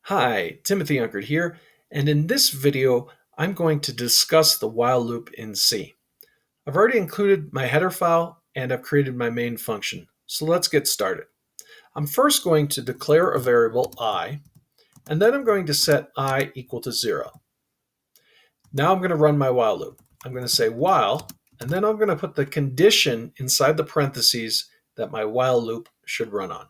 Hi, Timothy Unkert here, and in this video, I'm going to discuss the while loop in C. I've already included my header file and I've created my main function. So let's get started. I'm first going to declare a variable I, and then I'm going to set I equal to 0. Now I'm going to run my while loop. I'm going to say while, and then I'm going to put the condition inside the parentheses that my while loop should run on.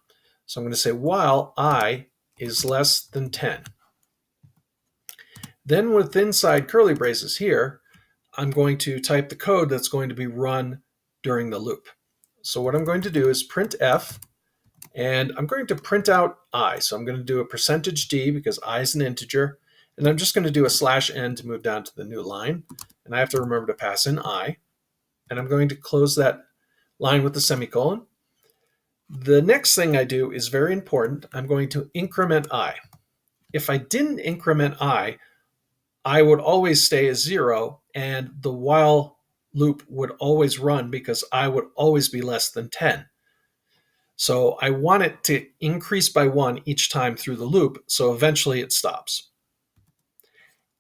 So I'm going to say while I is less than 10. Then with inside curly braces here, I'm going to type the code that's going to be run during the loop. So what I'm going to do is print f, and I'm going to print out I. So I'm going to do a %d because I is an integer, and I'm just going to do a /n to move down to the new line. And I have to remember to pass in I, and I'm going to close that line with the semicolon. The next thing I do is very important. I'm going to increment I. If I didn't increment I would always stay as 0, and the while loop would always run because I would always be less than 10. So I want it to increase by 1 each time through the loop, so eventually it stops.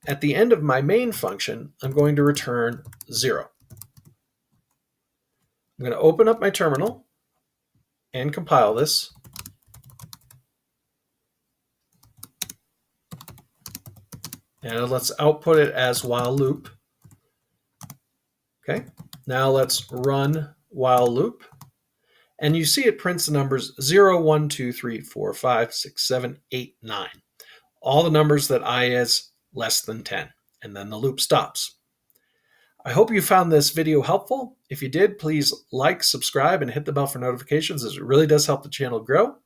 At the end of my main function, I'm going to return 0. I'm going to open up my terminal and compile this. And let's output it as while loop. Okay, now let's run while loop. And you see it prints the numbers 0, 1, 2, 3, 4, 5, 6, 7, 8, 9. All the numbers that I is less than 10. And then the loop stops. I hope you found this video helpful. If you did, please like, subscribe, and hit the bell for notifications, as it really does help the channel grow.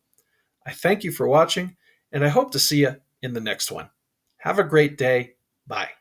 I thank you for watching, and I hope to see you in the next one. Have a great day. Bye.